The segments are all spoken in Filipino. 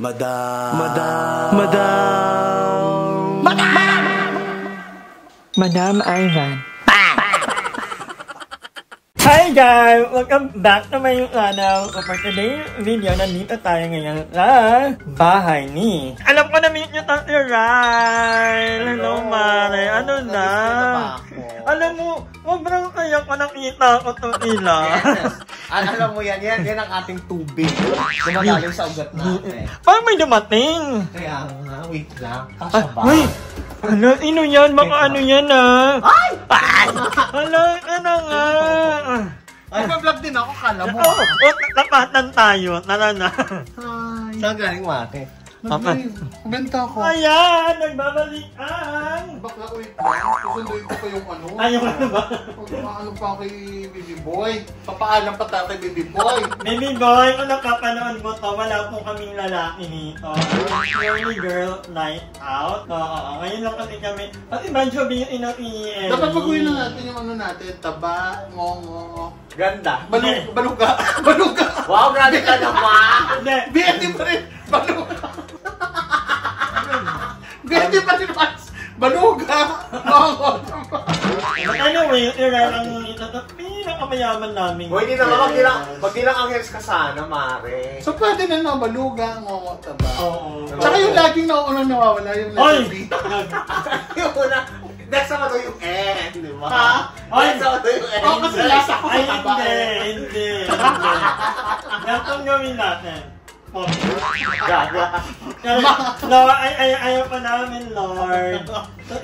Madam. Madam Ivan. Hi guys! Welcome back to my channel. So for today's video, nandito tayo ngayon sa bahay ni... Alam ko na-meet nyo tayo, Ryle! Hello, Mare! Ano na? Alam mo, sobrang kaya ko nakita ko itong ila. Yes. Alam mo yan ang ating tubig. Dumagaling sa ugat natin. Parang may dumating! Kaya nga, wait lang. Kasya ba? Ay! Ano, ino yan? Baka ano yan ah? Ay! Ano, ano nga? Ay, pa-vlog din ako, kala mo. Oo, tapatan tayo. Tara na. Ay. Saan galing mate? Benta ko. Ayan, nagbabalikan. Bakla ko wait lang. Susunduin ko pa yung ano. Ayaw ano ba? Pag-maalam pa kay Baby Boy. Papaalam pa tayo kay Baby Boy. Baby boy, kung nakapanood mo to, wala po kaming lalaki nito. Purely girl night out. Oo, ngayon lang kasi kami. Pati medyo yung EL. Dapat baguhin na natin yung ano natin. Taba, ngongo. Ganda. Baluga. Baluga. Wow, grabe ka naman. Hindi. BND pa rin. Baluga. BND pa rin. Baluga. Ngongo. But anyway, ang pinakamayaman namin. Boy, di naman magdilang ang hairs ka sana, Mare. So pwede na no, baluga, ngongo, taba. Oo. Tsaka yung laging nauunang nawawala yung letter B. Yung una, next ako to yung N, di ba? Ha? Next ako to yung N. Oo, kasi lasa ko Ay, sa taba. hindi. Ganitong gawin natin. Gaga. Lord, ayaw pa namin, Lord. So,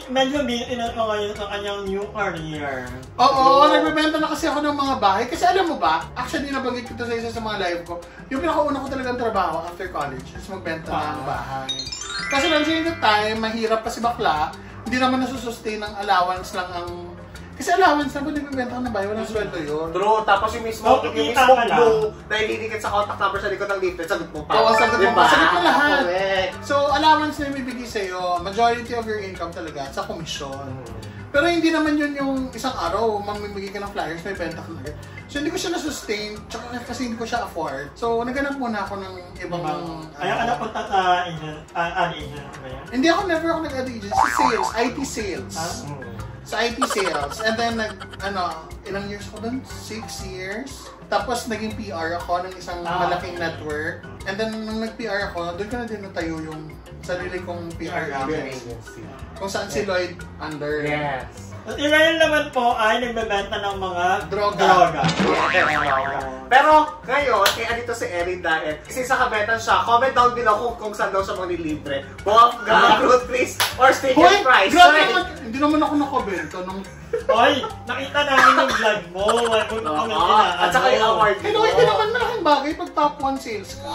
medyo busy na ako ngayon sa kanyang new career. Oo, nagbebenta na kasi ako ng mga bahay. Kasi alam mo ba, actually nabanggit ko ito sa isa sa mga live ko, yung pinakauna ko talagang trabaho after college is magbenta ng bahay. Kasi lang sa the time, mahirap kasi bakla, hindi naman nasusustain ng allowance lang ang... Kasi allowance na kung nagbibenta ka ng bahay, walang sweldo yun. True, tapos yung mismo blue na ilidikit sa contact number sa likod ng leaflet, sagot mo pa. Oo, sagot mo pa. Sagot mo lahat. Correct. So, allowance na yung ibibigay sa'yo, majority of your income talaga sa komisyon. Pero hindi naman yun yung isang araw, mamimigay ka ng flyers, may benta ka na. So, hindi ko siya na-sustain, tsaka kasi hindi ko siya afford. So, naghanap muna ako ng ibang... Ayaw ka napunta sa agent ba yan? Hindi ako, never ako nag-agency. Sales, IT sales. Sa IT sales. And then, ilang years ko doon? 6 years. Tapos, naging PR ako ng isang malaking network. And then, nung nag-PR ako, doon ko na din natayo yung sarili kong PR agency. Kung saan si Lloyd under. Yes. At Israel naman po ay nagbebenta ng mga Droga. Pero ngayon, kaya dito si Erin dahil kasi sa kabetan siya, comment down below kung saan daw siya manilibre. Bongga, fruit trees, or steak and fries. Grabe naman, hindi naman ako nakabenta nung... Hoy, nakita namin yung vlog mo. At saka yung award mo. Hello, hindi naman malaking bagay pag top 1 sales ka.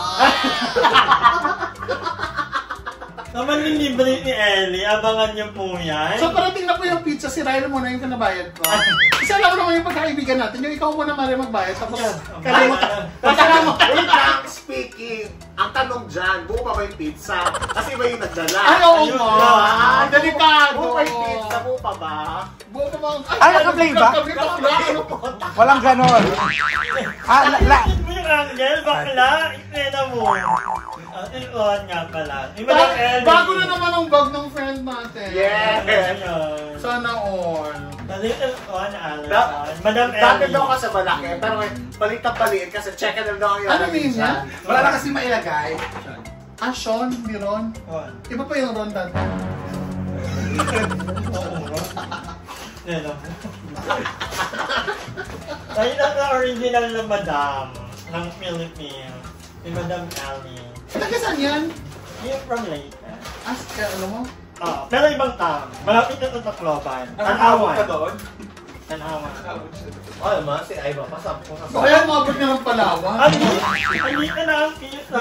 Naman yung libre ni Ellie, abangan niyo po yan. So parating na po yung pizza, si Ryle muna yung kanabayad ko. Kasi alam ko naman yung pagkaibigan natin, yung ikaw muna mali magbayad, tapos kalimutan. Wait lang, speaking, ang tanong dyan, buo pa ba yung pizza? Kasi iba yung nagdala. Ay, oo nga. Delikado. Buo pa yung pizza, buo pa ba? Buo pa ba? Ay, naka-play ba? Walang ganon. Bakit mo yung Angel? Bakla? Ikena mo. Iluhan nga pala. Bago na naman ang bag ng friend natin. Yes! Sana all. Madam Ellie. Dati daw ka sa malaki, pero balik na paliit kasi check and daw yung Ano mean yan? Wala na kasi mailagay. Ah, Sean, hindi Ron. Iba pa yung Ron dati. Tayo lang na original na madam ng Philippines. Si Madam Ellie. Taga saan yan? Yung from Leyte. Kaya alam mo? Pero ibang town. Malapit na ito sa Tacloban. Tanawan ka doon? Tanawan. Oh, naman, si Aiba, pasap ko sa Kaya umabot na ng Palawan. Hindi ka na ang pizza.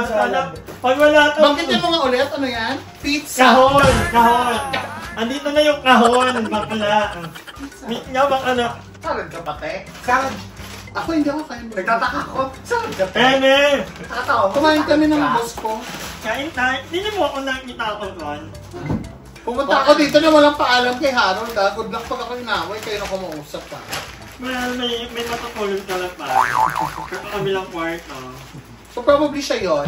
Pag wala ito. Bangkit yung mga ulit, ano yan? Pizza. Kahon. Andito na yung kahon. Bakla. Meet nga bang anak? salad ka pati? Salad. Ako hindi ako kain. Nagtataka ko, salad ka pati? Pene! Nakatawa mo. Kumain kami ng boss ko. Kain tayo. Hindi mo ako nakita ko doon. Pumunta ako dito na walang paalam kay Harold ha. Good luck pag ako inaway, kayo na kumausap pa. Well, may matutulog ka lang pa. Sa kabilang kwarto. So probably siya yun.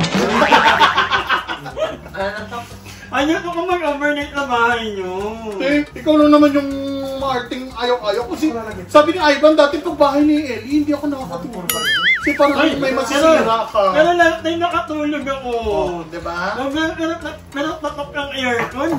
Ayaw ko mag-overnight sa bahay nyo. Ikaw lang naman yung maarting ayaw-ayaw. Kasi sabi ni Ivan, dati pag bahay ni Ellie, hindi ako nakakatulog. Kasi parang may masisira ka. Pero lahat tayo nakatulog ako. Diba? Pero tatok ang aircon.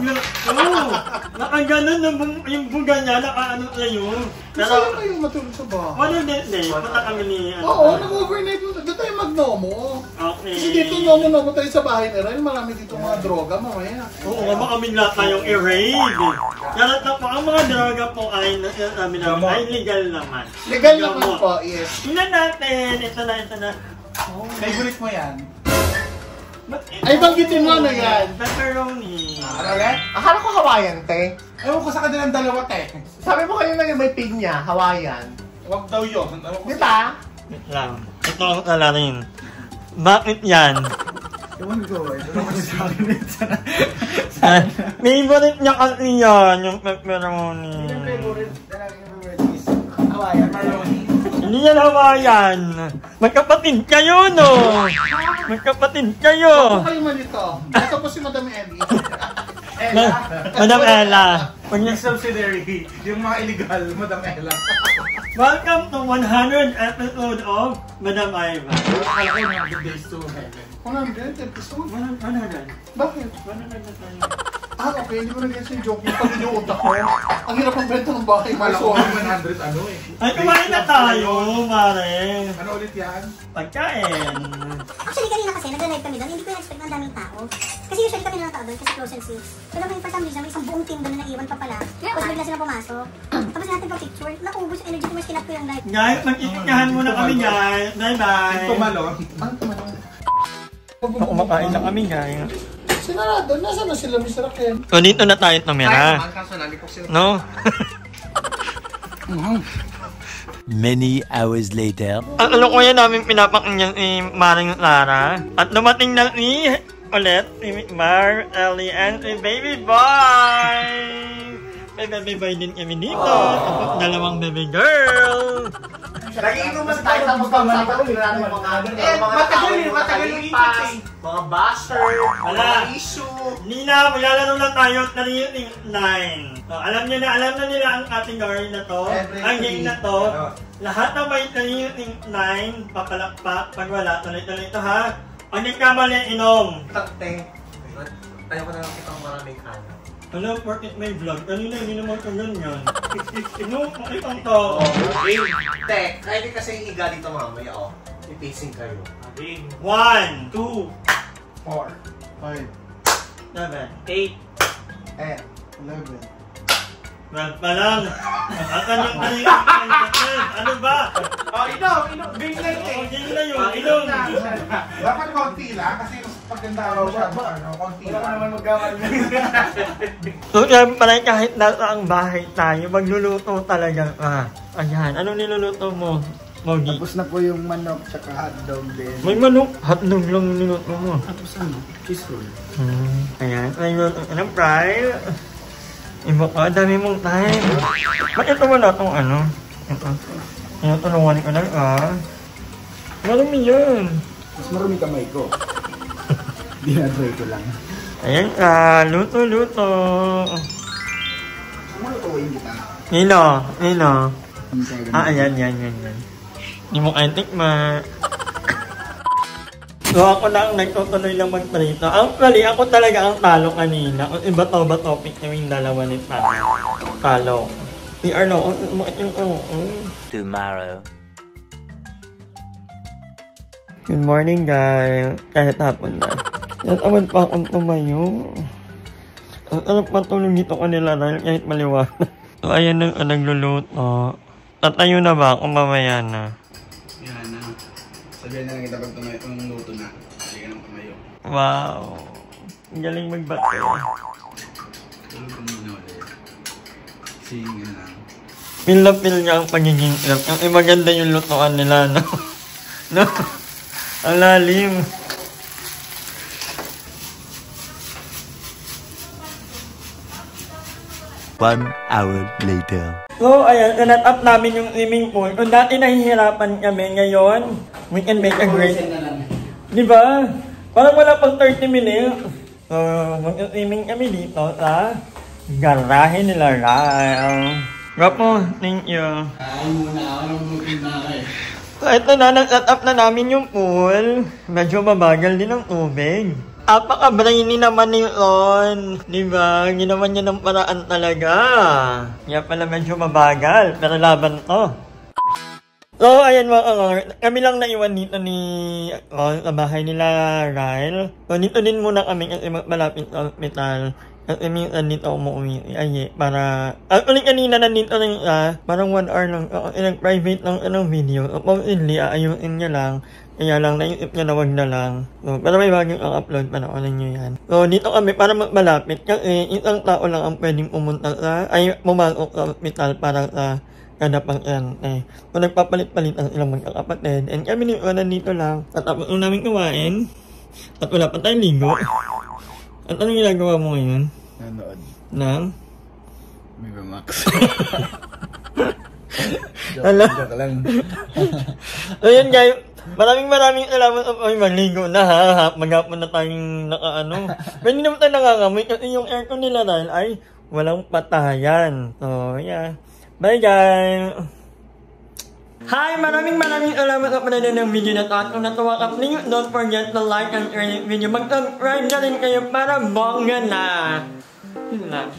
Nakaganon yung buga niya, nakaano tayo. Gusto lang kayo matulog sa bahay. Wala din. Punta kami ni... Oo, nag-overnight. Doon tayo mag-nomo. Okay. Kasi dito nomo-nomo tayo sa bahay ni Ryan. Marami dito mga droga mamaya. Oo, baka bigla tayong i-raid. Kaya po, ang mga droga po ay legal naman. Legal naman po, yes. Tingnan natin. Ito na. Oh, favorite mo yan? Ay, banggitin mo na yan. Pepperoni. Ano ulit? Akala ko Hawaiian, te. Ewan ko sa kanilang dalawa, te. Sabi mo kayo na may pinya, Hawaiian. Huwag daw yun. Di ba? Wait lang. Ito ako talarin. Bakit yan? Ewan ko. Ito naman sa akin. Favorite niya kasi yan, yung pepperoni. Favorite is Hawaiian Maroni. Hindi yan Hawaiian. Magkapatid kayo, no? Magkapatid kayo. Ako kayo man ito. Ito po si Madam Ellie. Madam Ella. Yung subsidiary, yung mga illegal, Madam Ella. Welcome to 100 episode of Madam Iva. Akala ko yung Good Days to Heaven. 100 episode? 100. Bakit? 100 na tayo. Okay, hindi ko na-guess yung joke mo. Pag yung utak ko. Ang hirap ang benta ng bahay. Akala ko 100 ano eh. Ay, kumain na tayo, Mare. Ano ulit yan? Pagkain. Actually, kanina kasi, nag-live kami doon, hindi ko na-expect na ang daming tao. Kasi usually kami na tao doon, kasi close and seat. Pero may for some reason, may isang buong team doon na naiwan pa pala. Tapos bigla sila pumasok. Tapos natin pa-picture, naubos yung energy ko, mas kinap ko yung live. Guys, mag-iikahan muna kami, guys. Bye-bye. Tumalon. Ang tumanong. Kumakain na kami, guys. Sinarado, nasa na sila, Mr. Raquel? So, dito na tayo tumira. kaso nalipok sila. No? Many hours later. Ang ano ko yan namin pinapakinggan si Maring Lara. At dumating na ulit si Mar, Ellie, and si Baby Boy! May baby boy din kami dito. Tapos dalawang baby girl. Nagiinuman tayo sa pagsasagot natin matagal yung ikot eh. Mga basher, mga issue. Nina, maglalaro lang tayo 3-9. Alam na nila ang category na to. Ang game na to. Lahat na may 3-9, papalakpak. Pag wala, tuloy-tuloy ito ha. Ang nagkamali, inom. Takte. Ayaw ko na lang kitang maraming kanan. Alam, porkit may vlog. Kanina, hindi naman ka ganyan. Inom, makitang to. Te, kahit di kasi higa dito mamaya, oh. I-pacing kayo. 1, 2, 4, 5, 7, 8. 11. Brad pa lang. At anong ano ba? Oh, inom! Big night eh! Game na yun, inom. dapat konti lang kasi paganda ako siya. Konti lang. Wala ka naman magkamal. So, yan pala kahit nasa ang bahay tayo, magluluto talaga ka. Ayan, anong niluluto mo, Mogi? Tapos na po yung manok tsaka hotdog din. May manok, hotdog lang niluto mo. Tapos ano? Cheese roll. Ayan, may niluto ka ng fry. Iba ka, dami mong time. Bakit ito wala itong ano? Ito. Tinutulungan ko lang marami yun. Mas marami kamay ko. Dinadry ko lang. Ayan luto. Malutuin kita. Nino. Ayan. Ayan. Hindi mo kayang tikma. So ako na ang nagtutuloy lang magprito. Actually, ako talaga ang talo kanina. Iba ba topic kaming dalawa ni Talo. Si Arlo, Tomorrow. Good morning, guys. Kahit hapon na. Natamad pa akong tumayo. Ang sarap patulog dito kanila dahil kahit maliwanag. So, ayan ang nagluluto. Tatayo na ba ako mamaya na? Yan na. Sabihan na lang kita pag tumayo kung luto na. Hindi ka nang tumayo. Wow. Ang galing magbate. Tulog ka muna ulit. Sige na lang. Feel na feel niya ang pagiging hirap. Ang maganda yung lutuan nila, no? No? Ang lalim. One hour later. So, ayan, sinat up namin yung swimming pool. Kung dati nahihirapan kami, ngayon, we can make a great... Di ba? Parang wala pang 30 minutes. So, mag-swimming kami dito sa garahe nila Ryle. Rapo, thank you. Kain muna ako ng booking na kayo. So, ito na, nag-set up na namin yung pool. Medyo mabagal din ang tubig. Apaka-brainy naman ni Ron. Diba? Ginawan niya ng paraan talaga. Kaya pala medyo mabagal. Pero laban to. So, ayan mga kakar. Kami lang naiwan dito ni Ron sa bahay nila Ryle. So, dito din muna kami kasi malapit sa hospital. Kasi minsan dito umuwi. Ay, para... Actually, kanina nandito rin parang 1 hour lang. Nag-private lang ng video. Supposedly, aayusin niya lang. Kaya lang, naisip niya na wag na lang. So, pero may bagong upload, panoorin niyo yan. So, dito kami para malapit. Kasi isang tao lang ang pwedeng pumunta pumasok sa hospital para sa kada pang-ente. So, nagpapalit-palit ang ilang magkakapatid. And kami nandito lang. At tapos namin kumain. At wala pa tayong ligo. At anong ginagawa mo ngayon? Nanood. Nang? Viva Max. Joke lang. So, yun guys. Maraming salamat sa magligo na ha. Maghapon na tayong nakaano. Pero hindi naman tayo nangangamoy kasi yung aircon nila dahil ay walang patayan. So, yeah. Bye guys! Hi! Maraming salamat sa panonood ng video na ito. At kung natuwa ka, please don't forget to like and share this video. Mag-subscribe na rin kayo para bongga na. Yun lang.